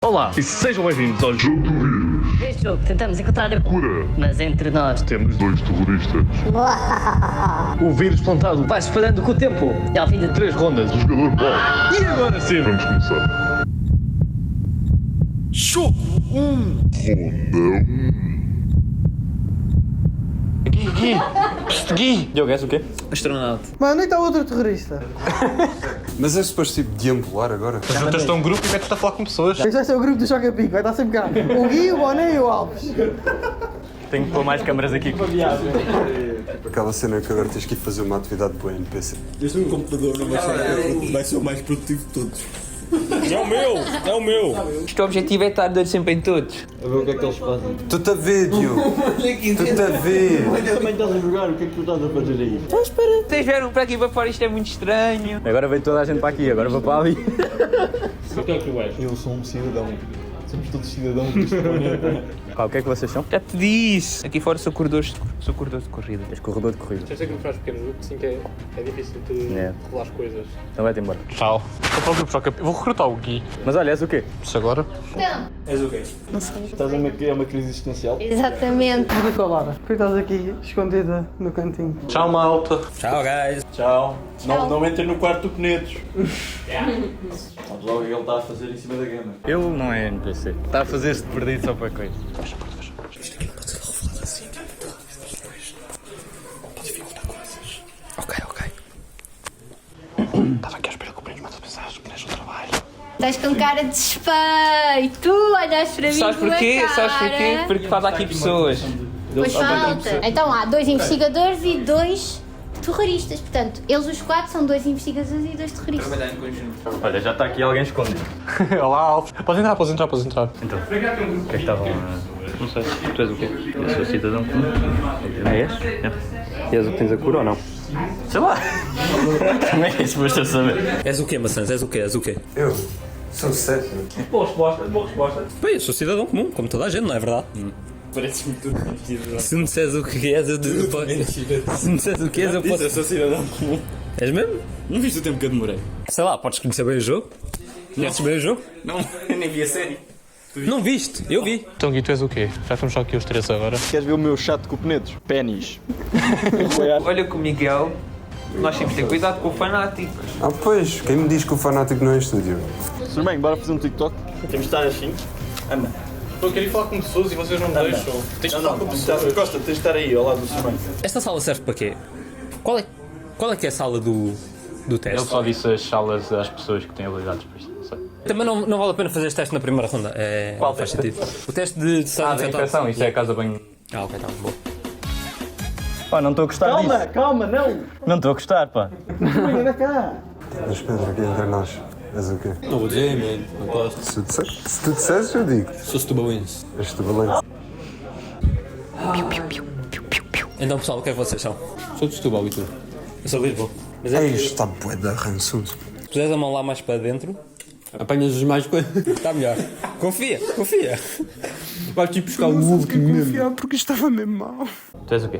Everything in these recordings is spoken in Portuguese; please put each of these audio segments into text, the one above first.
Olá e sejam bem-vindos ao Jogo do Vírus. Neste jogo tentamos encontrar a Cura. mas entre nós Temos 2 terroristas. o vírus plantado vai se espalhando com o tempo e ao fim de 3 rondas, o jogador morre. E agora sim, vamos começar. Jogo 1. Gui. Diogo, és o quê? Astronauta. Mano, onde está outro terrorista? Mas é suposto tipo deambular agora? Juntas-te a um grupo e metes-te a falar com pessoas. Este vai ser o grupo do Choca Pico, vai estar sempre cá. O Gui, o Boné e o Alves. Tenho que pôr mais câmaras aqui. Aquela cena que agora tens que ir fazer uma atividade para o NPC. Este computador não vai ser o mais produtivo de todos. É o meu. O objetivo é estar de olho sempre em todos. A ver o que é que eles fazem. Tu-te a ver, Diogo! Tu-te a ver! Também estás a jogar, o que é que tu estás a fazer aí? Vocês vieram para aqui para fora, isto é muito estranho. Agora veio toda a gente para aqui, agora vou para ali. Eu sou um cidadão. Somos todos cidadãos deste planeta. Pá, o que é que vocês são? Já te disse. Aqui fora sou corredor de corrida. És corredor de corrida. Já sei que no faz pequeno grupo, sim que é difícil de rolar as coisas. Então vai-te embora. Tchau. Vou para o grupo Choca. Vou recrutar o Gui. Mas olha, és o quê? Se agora. Estás a ver que é uma crise existencial? Exatamente. Vou com a Lara. Por que estás aqui escondida no cantinho? Tchau, malta. Tchau, guys. Tchau. Não entrem no quarto do Penedos. Sabes logo o que ele está a fazer em cima da gama. Ele não é NPC. Está a fazer-se de perdido só para coisa. Ok. Estava aqui à espera que o Pedro manda mensagem, que o trabalho. Estás com cara de despeito. Olhas para mim Sabes com a porquê? cara. Sabes porquê? Porque falta aqui pessoas. Pois falta. Então há 2 investigadores e 2 terroristas. Portanto, eles os 4 são 2 investigadores e 2 terroristas. Trabalhar em conjunto. Olha, já está aqui alguém escondido. Olá, Alves. Podes entrar. Então, o que é que estavam a... Não sei. Tu és o quê? Eu sou cidadão comum. És? É. E és o que tens a cura ou não? Sei lá. Como é que é suposto eu saber? És o quê, maçãs? És o quê? Eu sou Sérgio. Boa resposta. Bem, eu sou cidadão comum, como toda a gente, não é verdade? Parece-me tudo mentira. Se me disseres o que és, eu Se me disseres o que és, eu posso... Eu sou cidadão comum. És mesmo? Não viste o tempo que eu demorei? Sei lá, podes conhecer bem o jogo? Conheces bem o jogo? Não, eu nem vi a série. Não viste? Eu vi. Então, Gui, tu és o quê? Já estamos só aqui os 3 agora. Queres ver o meu chato com o Penedos? Pénis. Olha com o Miguel. Nós temos que ter cuidado com o fanático. Ah, pois, quem me diz que o fanático não é estúdio? Tudo bem, bora fazer um TikTok? Temos de estar assim. Anda. Eu queria falar com pessoas e vocês não me deixam. Tens de falar com pessoas. Costa, tens de estar aí, ao lado do Sr. Esta sala serve para quê? Qual é que é a sala do teste? Ele só disse as salas às pessoas que têm habilidades para isto. Não sei. Também não vale a pena fazer este teste na primeira ronda. Qual não faz teste? sentido. O teste de estar Da infectado. infecção, isso é a casa bem... Ah, ok, tá bom. Pá, não estou a gostar disso. Calma, não. Não estou a gostar, pá. Venha cá. Mas Pedro, aqui entre nós, és o quê? Não vou dizer, man. Não posso. Se tu disseres, eu digo. Sou setubalense. És tubalente. Então, pessoal, o que é que vocês são? Sou de Setúbal e tu? Eu sou Lisboa. Mas Ei, isto está bué da rançudo. se puseres a mão lá mais para dentro, Apanhas os mais coisas. está melhor. Confia. Vais tipo buscar o último mesmo. Porque estava mesmo mal. Tu és o quê?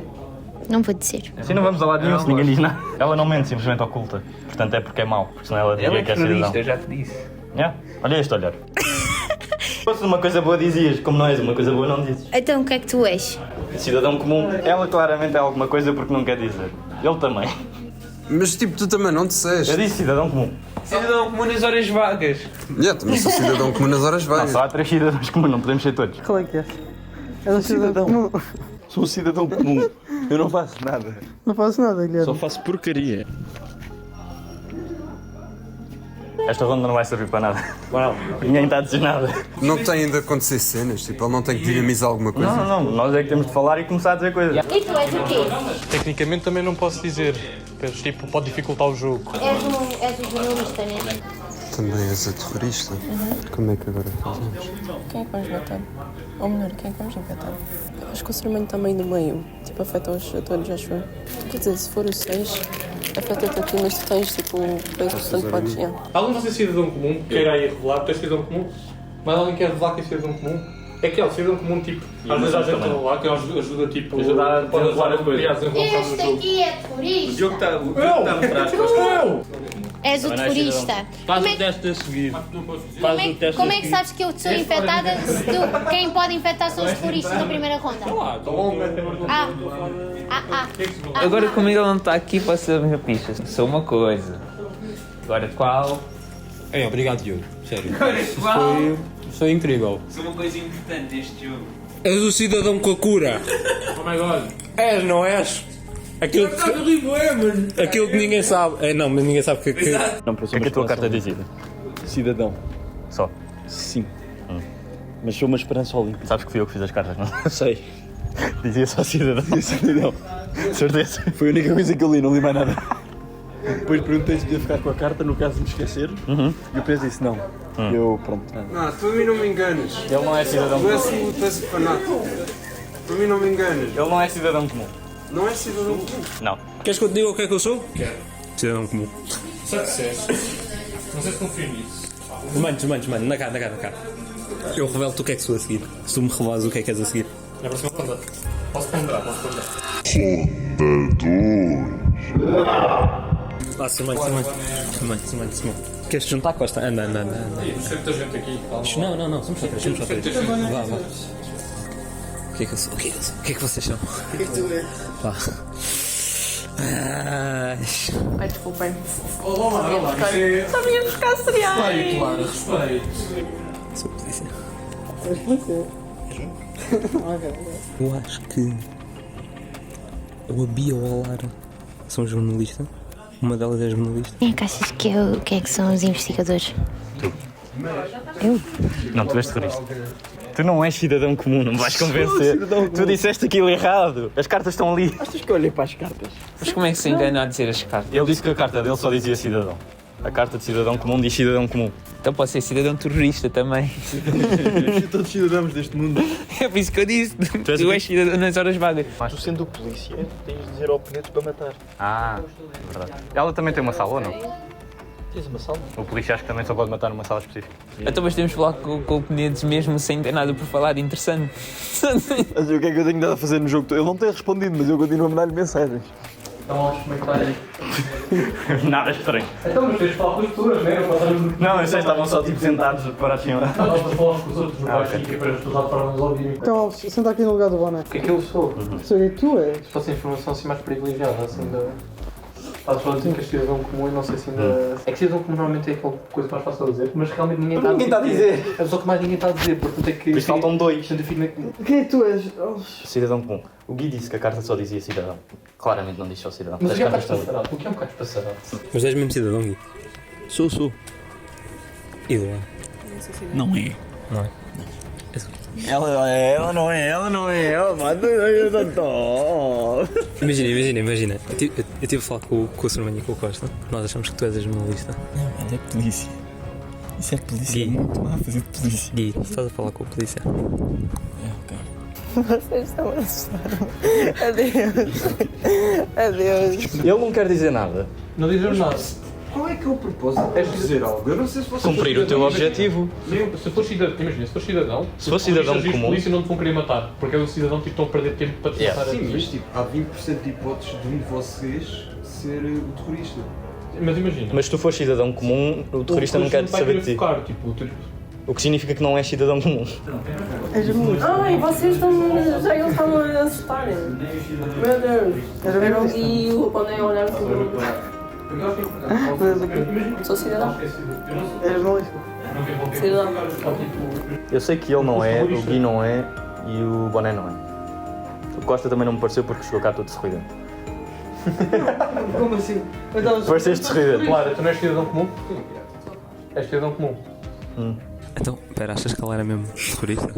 Não vou dizer. Assim não vamos a lado nenhum se ninguém diz nada. Ela não mente, simplesmente oculta. Portanto é porque é mau. Porque senão ela Ele diria é que é cidadão. terrorista, eu já te disse. Yeah. Olha este olhar. Se fosse uma coisa boa dizias, como não és uma coisa boa não dizes. Então o que é que tu és? Cidadão comum, ela claramente é alguma coisa porque não quer dizer. Ele também. Mas tipo, tu também não Eu disseste. disse cidadão comum. Cidadão comum nas horas vagas. Também sou cidadão comum nas horas Não, vagas. só há 3 cidadãos comuns, não podemos ser todos. Qual é que é? És um cidadão comum. Sou um cidadão comum. Eu não faço nada. Não faço nada, Guilherme. Só faço porcaria. Esta ronda não vai servir para nada. Ninguém está a dizer nada. Não tem ainda de acontecer cenas, tipo, ele não tem que dinamizar alguma coisa. Não, nós é que temos de falar e começar a dizer coisas. E tu és o quê? Tecnicamente também não posso dizer. Mas, tipo, pode dificultar o jogo. És um jornalista, não é? Também és a terrorista. Como é que agora fazemos? Quem é que vamos matar? Ou melhor, quem é que vamos infectar? Eu acho que o ser humano está meio no meio. Tipo, afeta-os a todos, acho eu. Quer dizer, se for o 6, afeta-te a ti, mas tu tens, tipo, coisa que tanto podes... Alguém de vocês é cidadão comum queira aí revelar? Tu és cidadão comum? Mas alguém quer revelar que é cidadão comum? É que é o cidadão comum, tipo, às vezes há gente a revelar que ajuda, tipo, Ajuda a desenrolar as coisas. a desenrolar o jogo. Aqui é terrorista. O Diogo está a mostrar as coisas. És o terrorista. Faz o teste a seguir. Faz o teste Como é que sabes que eu sou infectada se quem pode infectar são os terroristas na primeira ronda? Agora que o Miguel não está aqui, posso dar minha picha. Sou uma coisa. Agora qual? É, obrigado, Diogo. Sério. Agora qual? Foi incrível. Sou uma coisa importante neste jogo. És o cidadão com a cura. Oh my god. És, não és? Aquilo que ninguém sabe. É, não, mas ninguém sabe que. Não, o que é que a tua carta dizia? Cidadão. Só. Sim. Mas sou uma esperança olímpica. Sabes que fui eu que fiz as cartas, não? Sei. Dizia só cidadão. Cidadão. Certeza. Foi a única coisa que eu li, não li mais nada. Depois perguntei se podia ficar com a carta no caso de me esquecer. E o preço disse não. Eu, pronto. Não, tu a mim não me enganas. Ele não é cidadão comum. Tu és fanático. Tu a mim não me enganas. Ele não é cidadão comum. Não é cidadão comum. Não. Queres que eu te diga o que é que eu sou? Quero. Cidadão comum. Success. Não sei se confio nisso. Mano, na cara. Eu revelo-te o que é que sou a seguir. Se tu me revelas o que é que és a seguir. Na próxima ronda. Posso ponderar. Vá, Simão. Queres te juntar, Costa? Anda. Tem muita gente aqui. Não, somos só três. Vá. O que é que eu sou? O que é que vocês são? O que é que tu és? Vá. Ai, desculpem. Só vinha buscar cereais. Respeito. Sou polícia. És polícia? Eu acho que ou a Bia ou a Lara são jornalistas. Uma delas é jornalista. Quem é que achas que é quem é que são os investigadores? Eu? Não, tu és terrorista. Tu não és cidadão comum, não me vais convencer. Tu disseste aquilo errado. As cartas estão ali. Achas que eu olhei para as cartas? Mas como é que se engana a dizer as cartas? Ele disse que a carta dele só dizia cidadão. A carta de cidadão comum diz cidadão comum. Então pode ser cidadão terrorista também. Todos cidadãos deste mundo. É por isso que eu disse. Tu és cidadão nas horas vagas. Tu sendo polícia, tens de dizer ao Penedo para matar. Ah, verdade. Ela também tem uma sala ou não? Tens uma sala? O polícia acho que também só pode matar numa sala específica. Então mas temos de falar com o Penedes mesmo sem ter nada por falar de interessante. Mas o que é que eu tenho dado a fazer no jogo? Ele não tem respondido, mas eu continuo a mandar-lhe mensagens. Então vamos comentar aí. Nada estranho. Então, mas tens de falar com as pessoas, não é? Não, eu sei, estavam só tipo sentados para a senhora. Nós falamos com os outros, que é para estudar para nos ouvir. Então, Alves, senta aqui no lugar do Boné. O que é que eu sou? Sei o que tu és. Se fosse informação assim mais privilegiada, assim da. Estás a dizer que é cidadão comum e não sei se ainda. É que cidadão comum normalmente é aquela coisa mais fácil a dizer, mas realmente ninguém está a dizer. É só que mais ninguém está a dizer, portanto é que. Mas faltam dois. Quem é que tu és, Alves? Cidadão comum. O Gui disse que a carta só dizia cidadão. Claramente não diz só cidadão. Mas o As que é um cartas bocado estão ali. espaçarado? O que é um bocado espaçarado? Mas és mesmo cidadão, Gui? Sou. E do lado? Não é. Não é? Ela não é, mano. Imagina. Eu tive a falar com o Surmanho e com o Costa. Nós achamos que tu és a jornalista. Não, é polícia. Isso é polícia. Gui. É muito má fazer polícia. Gui, tu estás a falar com o polícia. Vocês estão a assustar-me. Adeus. Ele não quer dizer nada. Não dizemos nada. Qual é que é o propósito? É dizer algo. Eu não sei se vocês... Cumprir o teu objetivo. Se for cidadão, imagina, se for cidadão, for cidadão os comum- polícia não te vão querer matar, porque é o cidadão tipo, estão a perder tempo para te matar a Sim, ti. mas tipo, há 20% de hipóteses de um de vocês ser o terrorista. Mas imagina. Mas se tu fores cidadão comum, o terrorista não quer saber de ti. Focar, tipo, O que significa que não és cidadão comum. És jornalista. Ai, vocês estão. Já eles estão a assustarem. Meu Deus. És jornalista. E o Boné a olhar assim. Sou cidadão. És jornalista. Cidadão. Eu sei que ele não é, o Gui não é e o Boné não é. O Costa também não me pareceu porque chegou cá todo sorridente. Como assim? Então, Pareceste sorridente. Claro, tu não és cidadão comum? És cidadão comum. Então, pera, achas que ela era mesmo terrorista?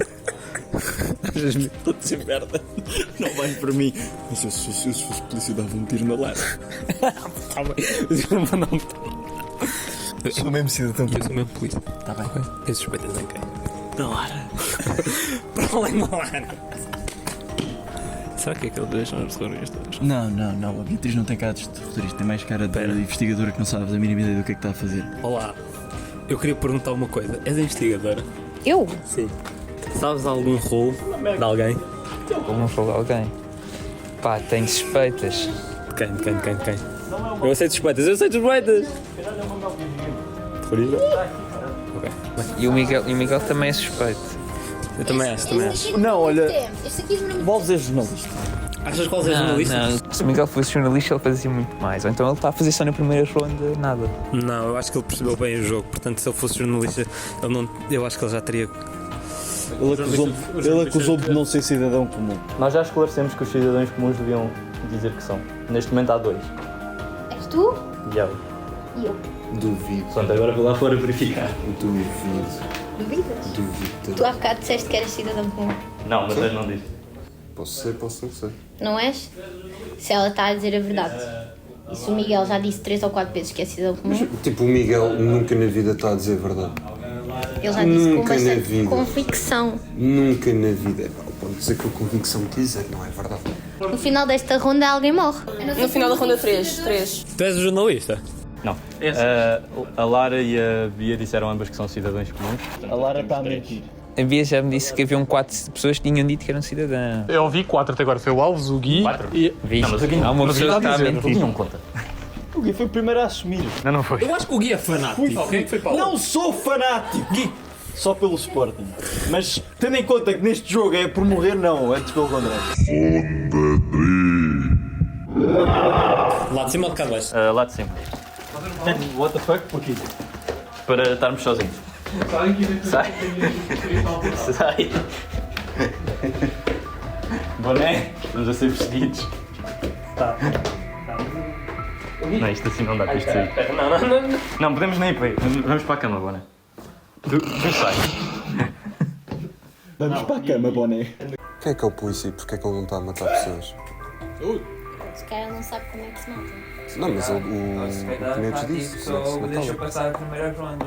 Achas mesmo que estou a merda? Não vais para mim. Mas se eu fosse polícia, dava um tiro na Lara. Tá bem. Mas eu não vou não. Sou mesmo cidadão. Eu sou mesmo polícia. Tá bem. Eu suspeito de quem? Da Lara. Para além da Lara. Será que aqueles dois são os terroristas? Não. A Beatriz não tem cara de terrorista. Tem mais cara de investigadora que não sabe a mínima ideia do que é que está a fazer. Olá. Eu queria perguntar uma coisa. És investigadora? Eu? Sim. Sabes algum rolo de alguém? Como falou alguém? Pá, tenho suspeitas. Quem? Eu aceito suspeitas, Terrorista? E o Miguel também é suspeito. Eu também acho. Não, olha, Este aqui é Walls é jornalista. Achas que é jornalista? Não. Se o Miguel fosse jornalista, ele fazia muito mais. Ou então ele está a fazer só na primeira ronda nada. Não, eu acho que ele percebeu bem o jogo. Portanto, se ele fosse jornalista, eu acho que ele já teria. Ele acusou-me de não ser cidadão comum. Nós já esclarecemos que os cidadãos comuns deviam dizer que são. Neste momento há 2. És tu E eu. e eu. Duvido. Portanto, agora vou lá fora verificar. Duvido. Duvidas? Duvido. Tu há bocado disseste que eras cidadão comum. Não, mas eu não disse. Posso ser, posso não ser. Não és? Se ela está a dizer a verdade. E se o Miguel já disse 3 ou 4 vezes que é cidadão comum, Tipo, o Miguel nunca na vida está a dizer a verdade. ele já disse com Nunca na bastante vida. convicção. Nunca na vida. Pode dizer que a convicção quiser, não é verdade. No final desta ronda alguém morre. No final da ronda 3. Tu és o jornalista? Não. A Lara e a Bia disseram ambas que são cidadãos comuns. A Lara está a mentir. A Bia já me disse que haviam 4 pessoas que tinham dito que eram cidadãos. Eu ouvi 4 até agora. Foi o Alves, o Gui 4? e... Viste? Não, mas aqui Há uma pessoa que está a mentir. O Gui não conta. O Gui foi o primeiro a assumir. Não foi. Eu acho que o Gui é fanático. Quem foi Paulo? Não sou fanático, Gui. Só pelo Sporting. Mas tendo em conta que neste jogo é por morrer, não. Antes pelo contrário. Lá de cima ou de cá de baixo? Lá de cima. What the fuck? Porquê? Para estarmos sozinhos. Sai. Sai. Boné. Estamos a ser perseguidos. Tá. Não, isto assim não dá para isto sair. Não. Não, podemos nem ir para aí. Vamos para a cama, Boné. Tu sai. Vamos para a cama, Boné. Quem é que é o polícia e porque é que ele não está a matar pessoas? Se calhar ele não sabe como é que se mata. Não, mas o Pinetos disse. Só deixa passar a primeira ronda.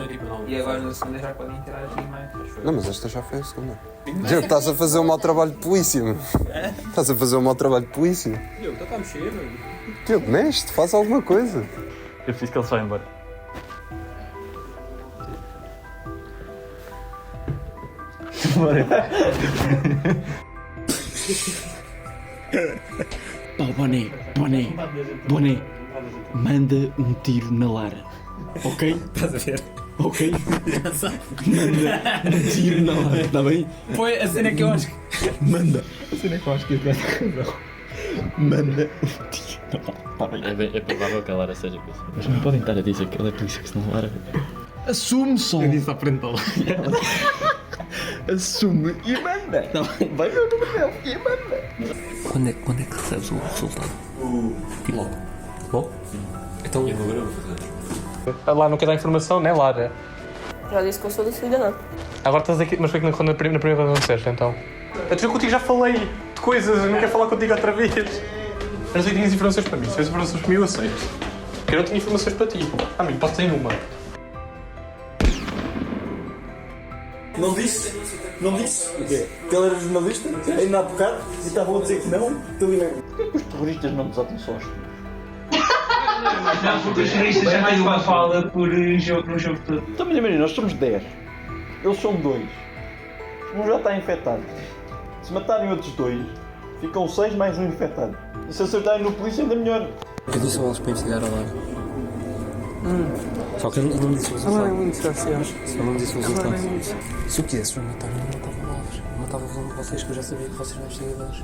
E agora na segunda já podem interagir mais. Não, mas esta já foi a segunda. Diogo, estás a fazer um mau trabalho de polícia, meu. Estás a fazer um mau trabalho de polícia. Diogo, está cá a mexer, meu. Diogo, mexe, faz alguma coisa. Eu fiz que ele só ia embora. Pá, Boné. Manda um tiro na Lara. Ok? Estás a ver? Ok? Manda um tiro na Lara, está bem? Foi a cena que eu acho que. Manda. A cena que eu acho que é razão. Manda um tiro na Lara. Está bem? É provável que a Lara seja polícia. Mas não podem estar a dizer que ele é polícia, que senão a Lara... Assume só. Eu disse à frente da Lara. Assume e manda. Tá bem? Vai ver o número dele e manda. Quando é que recebes o resultado? Logo. Logo? Então. Lá não quer dar informação, né, Lara? Já disse que eu sou do cidadão. Agora estás aqui, mas foi que na primeira vez não disseste, então. Eu contigo já falei de coisas, eu não quero falar contigo outra vez. Eu não sei que tinhas informações para mim, se tens informações para mim eu aceito. Porque eu não tenho informações para ti. Amigo, podes ter uma. Não disse? Não disse? O quê? Que ele era jornalista? Ainda há bocado? E estavam a dizer que não? Porquê que os terroristas não desatam só? Não, porque os turistas já têm uma fala por jogo no jogo todo. Então, imagina, nós somos 10. Eles são 2. Um já está infectado. Se matarem outros 2, ficam 6 mais um infectado. E se acertarem no polícia ainda melhor. Eu disse ao Alves para investigar a Lara. Só que eu não disse o resultado. Ela é muito desgraçada. Só não disse o resultado. Se eu quisesse matar, eu não matava o Alves. Eu matava vocês, que eu já sabia que vocês eram investigadores.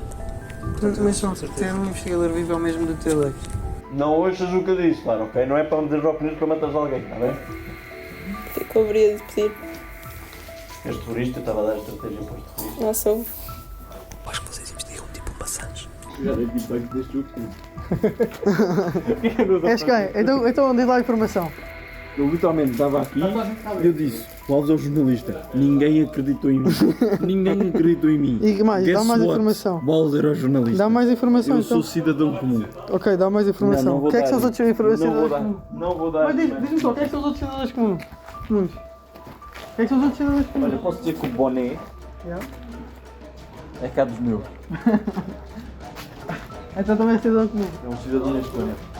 Mas só ter um investigador vivo ao mesmo do teu leite. Não ouças o que eu disse, claro, ok? Não é para me dizer opiniões para matar alguém, está bem? O que é que eu haveria de pedir? És terrorista, estava a dar estratégia para os terroristas. Não sou. Acho que vocês investigam tipo maçãs. Já dei feedback deste jogo tudo. És quem? Então diz lá a informação. Eu literalmente estava aqui e eu disse, o Alves é o jornalista. Ninguém acreditou em mim. Ninguém acreditou em mim. E mais? Guess Dá mais what? informação. O Alves era o jornalista. Dá mais informação Eu então. sou cidadão comum. Ok, dá mais informação. Não O que é que são os dar. outros cidadãos comuns? Não vou dar. Mas diz-me só, o que é que são os outros cidadãos comuns? O que é que são os outros cidadãos comuns? Olha, posso dizer que o Boné é cá dos meus. Então também é cidadão comum. É um cidadão neste planeta.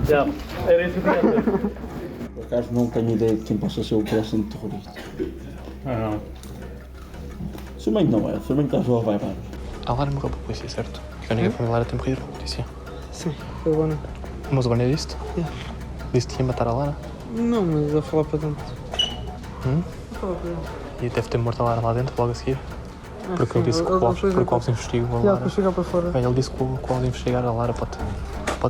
Já, era isso que eu queria dizer. Por acaso não tenho ideia de quem possa ser o próximo terrorista. Não. Sûramente não é, sûrmente está só a vaibar. A Lara morreu para a polícia, certo? Que a única família era tempo rir, notícia. Sim, foi a Lana. Mas o Barney disse-te? Disse-te que ia matar a Lara? Não, mas a falar para dentro. A falar para dentro. E deve ter morto a Lara lá dentro, logo a seguir. Porque ele disse que o Alves investigou a Já, Lara. para chegar para fora. Bem, ele disse que o Alves investigar a Lara pode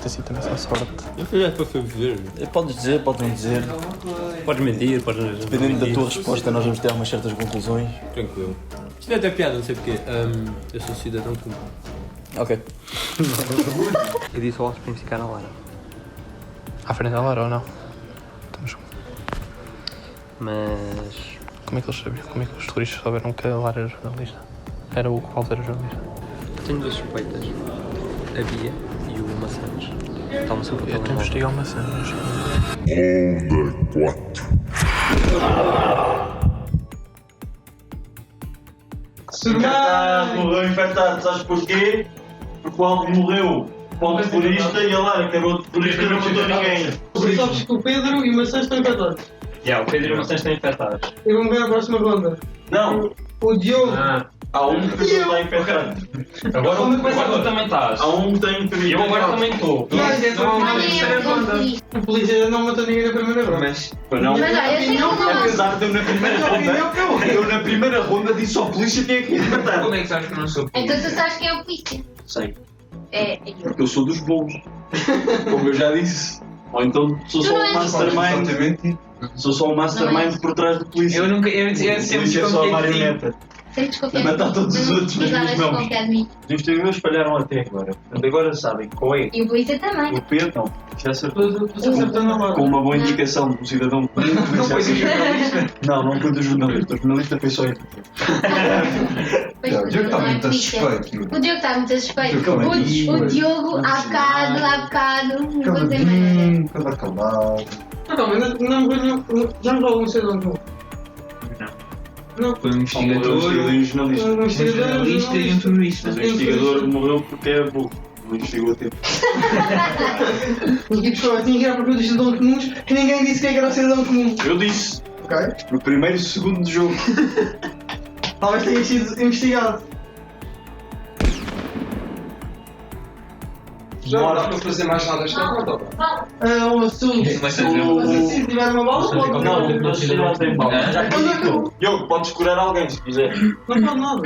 ter sido também só sorte. Eu fui para viver. Podes dizer, podes não dizer. Podes mentir, podes. Dependendo da tua resposta, nós vamos ter umas certas conclusões. Tranquilo. Isto é até piada, não sei porquê. Eu sou cidadão comum. Ok. Eu disse ao Alves para investigar a Lara. À frente da Lara ou não? Estamos... Mas... Como é que eles sabiam? Como é que os turistas souberam que a Lara era jornalista? Era o Alves era jornalista. Tenho duas suspeitas. A Bia e o Maçãs. Estavam sempre a Eu tenho que investigar o Maçãs. Onda 4. Morreu infectado, sabes porquê? Porque o Alves morreu. O Alves terrorista e a Lara, que era outro terrorista, não matou ninguém. Sabes que o Pedro e o Maçãs estão infectados. O Pedro e o Maçãs estão infectados. E vão ver a próxima ronda. Não. O Diogo. Há um que está infectado. Agora tu também estás. Há um que tem E eu agora também estou. A polícia não matou ninguém na primeira ronda. Mas não. Mas olha, eu sei que não. Apesar de eu na primeira ronda, eu na primeira ronda disse ao polícia quem é que ia matar. Como é que sabes que eu não sou? Então tu sabes quem é o polícia? Sei. É. Porque eu sou dos bons. Como eu já disse. Ou então sou só um mastermind. Sou só um mastermind por trás do polícia. Eu nunca. Eu O sempre polícia é só a desconfiei de ti. marioneta. Sempre desconfiar. A matar todos os outros, mas Mas não. desconfiar de mim. Os investigadores espalharam até agora. Portanto, agora sabem qual é. E o polícia também. O Pedro, não. Já acertou. Com Com uma boa indicação do cidadão comum. Não foi do jornalista? Não foi do jornalista. O jornalista foi só ele. Pois, o Diogo está muito suspeito. O Diogo está muito suspeito. O Diogo, há bocado, não vou dizer mais. Não, mas já não algum cidadão comum. Não. Foi um investigador, Um jornalista e um terrorista. Mas o investigador morreu porque é burro. Não investigou a tempo. Ninguém pessoal, tinha que ir à procura dos cidadãos comuns que ninguém disse quem era o cidadão comum. Eu disse. Ok. No primeiro segundo do jogo. Talvez tenha sido investigado. Já não dá para fazer mais nada esta conta. Se tiver uma bala, pode. Não, não tem bala. Já acreditou. Diogo, podes curar alguém se quiser. Não pode nada.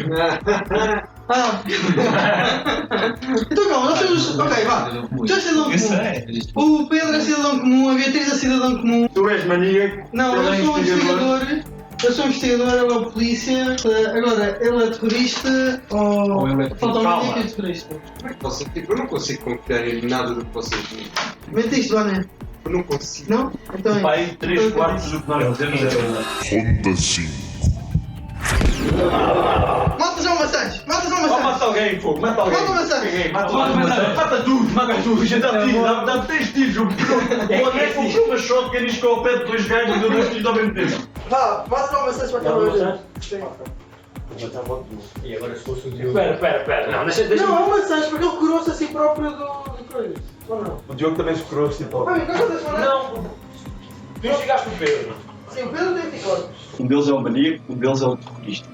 Então calma, nós temos. Ok, vá. Tu és cidadão comum. O Pedro é cidadão comum, a Beatriz é cidadão comum. Tu és maníaco. Não, eu sou um investigador. Eu sou investigador, ele é o polícia. Agora, ele é terrorista ou. Falta um maníaco e terrorista. Eu não consigo confiar em nada do que vocês dizem. Mentiste, Vané? Eu não consigo. Não? Então é. Pai, 3/4 do que nós dizemos é verdade. Onda 5. Mata já o Maçãs! Mata já o Maçãs! Mata alguém, pô! Mata alguém! Mata o Maçãs! Mata tudo! Mata tudo! Já dá tiros! Dá 3 tiros! O André comprou uma shotgun e escou ao pé de 2 gajos e deu 2 tiros ao mesmo tempo! Vá, mata já o Maçãs para acabar hoje! E agora se fosse o Diogo. Espera. Não, deixa. Não, é o Maçãs porque ele curou-se a si próprio do coisa. Ou não? O Diogo também se curou a si próprio. Não! Tu investigaste o Pedro. Sim, o Pedro tem anticorpos. Um deles é o maníaco, um deles é o terrorista.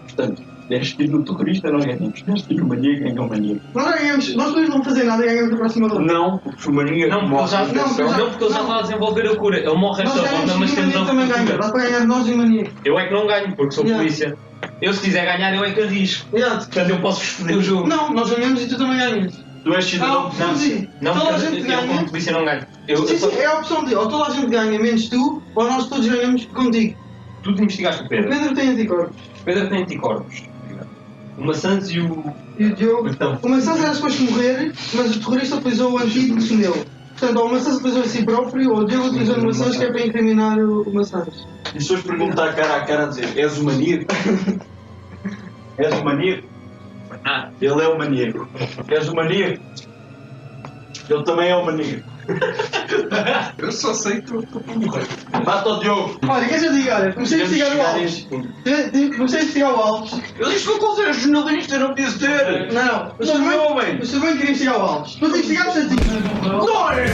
Portanto, 10 tiros no terrorista nós ganhamos. 10 tiros no maníaco, ganham o maníaco. Nós ganhamos, nós dois não vamos fazer nada e ganhamos a próxima ronda. Não, porque o maníaco Não, porque ele já está a desenvolver a cura. Ele morre esta ronda, mas temos a também ganha. Dá para ganhar nós e o maníaco. Eu é que não ganho, porque sou polícia. Eu se quiser ganhar, eu é que arrisco. Portanto, eu posso foder o jogo. Não, nós ganhamos e tu também ganhas. Tu és cidadão Não, toda a porque gente eu como ganha. polícia não ganho. Sim, é a opção de ou toda a gente ganha menos tu, ou nós todos ganhamos contigo. Tu te investigaste o O Pedro. Pedro tem anticorpos. O Pedro tem anticorpos. O Maçãs e o... E o Diogo. Então. O Maçãs era suposto morrer, mas o terrorista utilizou o antídoto nele. Portanto, ou o Maçãs utilizou a si próprio, ou o Diogo utilizou o Maçãs, que é para incriminar o Maçãs. E se hoje perguntar cara a cara a dizer, és o maníaco? És o maníaco? Ele é o maníaco. És o maníaco? Ele também é o maníaco. Eu só sei que estou para morrer. Mata o Diogo! Olha, queres eu diga? Olha, comecei a investigar o Alves. Comecei a investigar o Alves. Eu disse que eu considero jornalista, não preciso ter! Não, o seu bem queria investigar o Alves. Nós investigámos a ti. Glória!